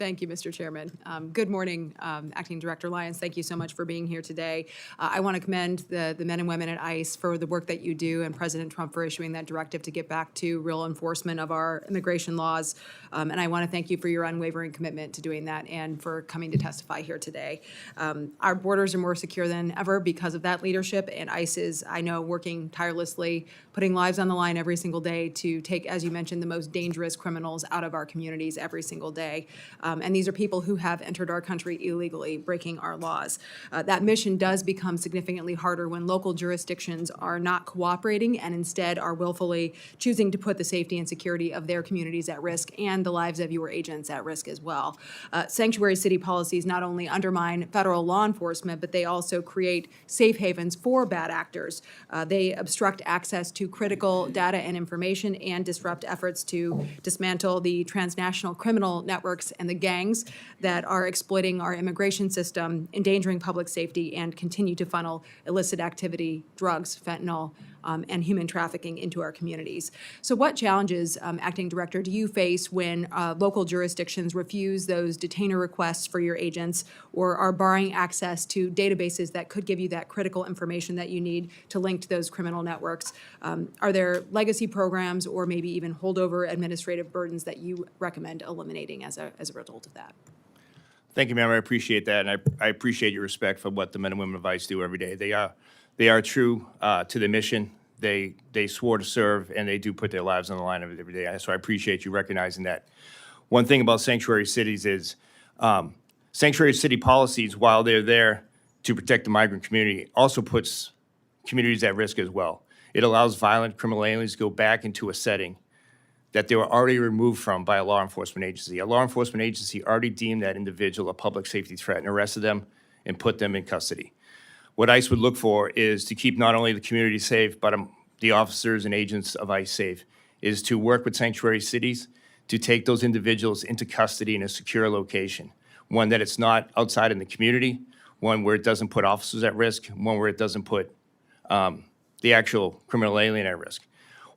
Thank you, Mr. Chairman. Good morning, Acting Director Lyons. Thank you so much for being here today. I want to commend the men and women at ICE for the work that you do, and President Trump for issuing that directive to get back to real enforcement of our immigration laws. And I want to thank you for your unwavering commitment to doing that and for coming to testify here today. Our borders are more secure than ever because of that leadership, and ICE is, I know, working tirelessly, putting lives on the line every single day to take, as you mentioned, the most dangerous criminals out of our communities every single day. And these are people who have entered our country illegally, breaking our laws. That mission does become significantly harder when local jurisdictions are not cooperating and instead are willfully choosing to put the safety and security of their communities at risk and the lives of your agents at risk as well. Sanctuary city policies not only undermine federal law enforcement, but they also create safe havens for bad actors. They obstruct access to critical data and information and disrupt efforts to dismantle the transnational criminal networks and the gangs that are exploiting our immigration system, endangering public safety, and continue to funnel illicit activity, drugs, fentanyl, and human trafficking into our communities. So what challenges, Acting Director, do you face when local jurisdictions refuse those detainer requests for your agents or are barring access to databases that could give you that critical information that you need to link to those criminal networks? Are there legacy programs or maybe even holdover administrative burdens that you recommend eliminating as a result of that? Thank you, ma'am. I appreciate that, and I appreciate your respect for what the men and women of ICE do every day. They are true to the mission. They swore to serve, and they do put their lives on the line every day. So I appreciate you recognizing that. One thing about sanctuary cities is sanctuary city policies, while they're there to protect the migrant community, also puts communities at risk as well. It allows violent criminal aliens to go back into a setting that they were already removed from by a law enforcement agency. A law enforcement agency already deemed that individual a public safety threat and arrested them and put them in custody. What ICE would look for is to keep not only the community safe, but the officers and agents of ICE safe, is to work with sanctuary cities to take those individuals into custody in a secure location, one that it's not outside in the community, one where it doesn't put officers at risk, one where it doesn't put the actual criminal alien at risk.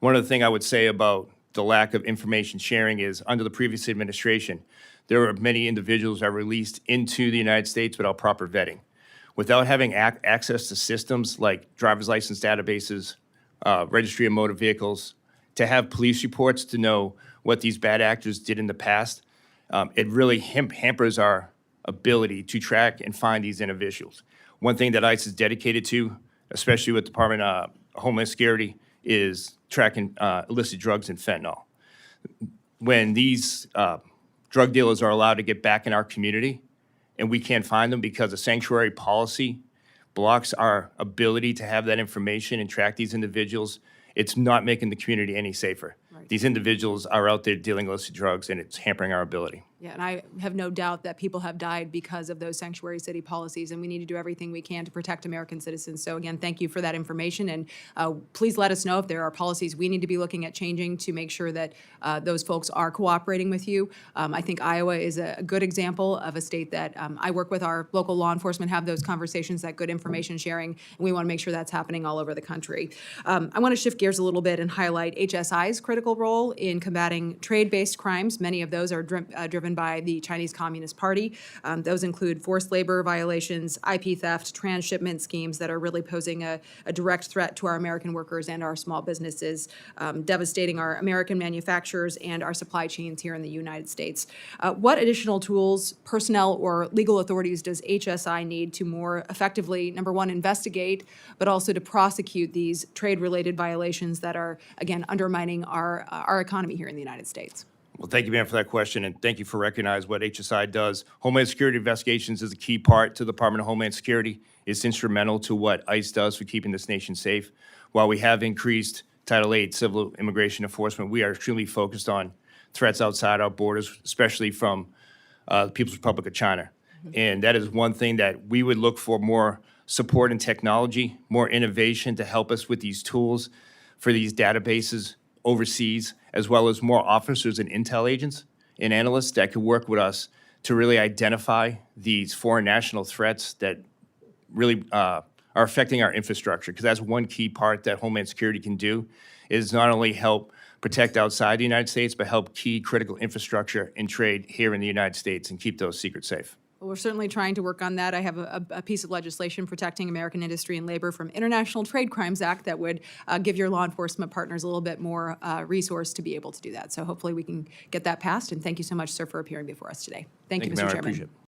One of the things I would say about the lack of information sharing is under the previous administration, there were many individuals that were released into the United States without proper vetting. Without having access to systems like driver's license databases, registry of motor vehicles, to have police reports to know what these bad actors did in the past, it really hampers our ability to track and find these individuals. One thing that ICE is dedicated to, especially with the Department of Homeland Security, is tracking illicit drugs and fentanyl. When these drug dealers are allowed to get back in our community and we can't find them because a sanctuary policy blocks our ability to have that information and track these individuals, it's not making the community any safer. Right. These individuals are out there dealing illicit drugs, and it's hampering our ability. Yeah, and I have no doubt that people have died because of those sanctuary city policies, and we need to do everything we can to protect American citizens. So again, thank you for that information, and please let us know if there are policies we need to be looking at changing to make sure that those folks are cooperating with you. I think Iowa is a good example of a state that I work with our local law enforcement, have those conversations, that good information sharing, and we want to make sure that's happening all over the country. I want to shift gears a little bit and highlight HSI's critical role in combating trade-based crimes. Many of those are driven by the Chinese Communist Party. Those include forced labor violations, IP theft, transshipment schemes that are really posing a direct threat to our American workers and our small businesses, devastating our American manufacturers and our supply chains here in the United States. What additional tools, personnel, or legal authorities does HSI need to more effectively, number one, investigate, but also to prosecute these trade-related violations that are, again, undermining our economy here in the United States? Well, thank you, ma'am, for that question, and thank you for recognizing what HSI does. Homeland Security Investigations is a key part to the Department of Homeland Security. It's instrumental to what ICE does for keeping this nation safe. While we have increased Title VIII civil immigration enforcement, we are extremely focused on threats outside our borders, especially from the People's Republic of China. And that is one thing that we would look for: more support in technology, more innovation to help us with these tools for these databases overseas, as well as more officers and intel agents and analysts that could work with us to really identify these foreign national threats that really are affecting our infrastructure. Because that's one key part that Homeland Security can do, is not only help protect outside the United States, but help key critical infrastructure and trade here in the United States and keep those secrets safe. Well, we're certainly trying to work on that. I have a piece of legislation protecting American industry and labor from International Trade Crimes Act that would give your law enforcement partners a little bit more resource to be able to do that. So hopefully we can get that passed. And thank you so much, sir, for appearing before us today. Thank you, Mr. Mayor. I Chairman. appreciate it.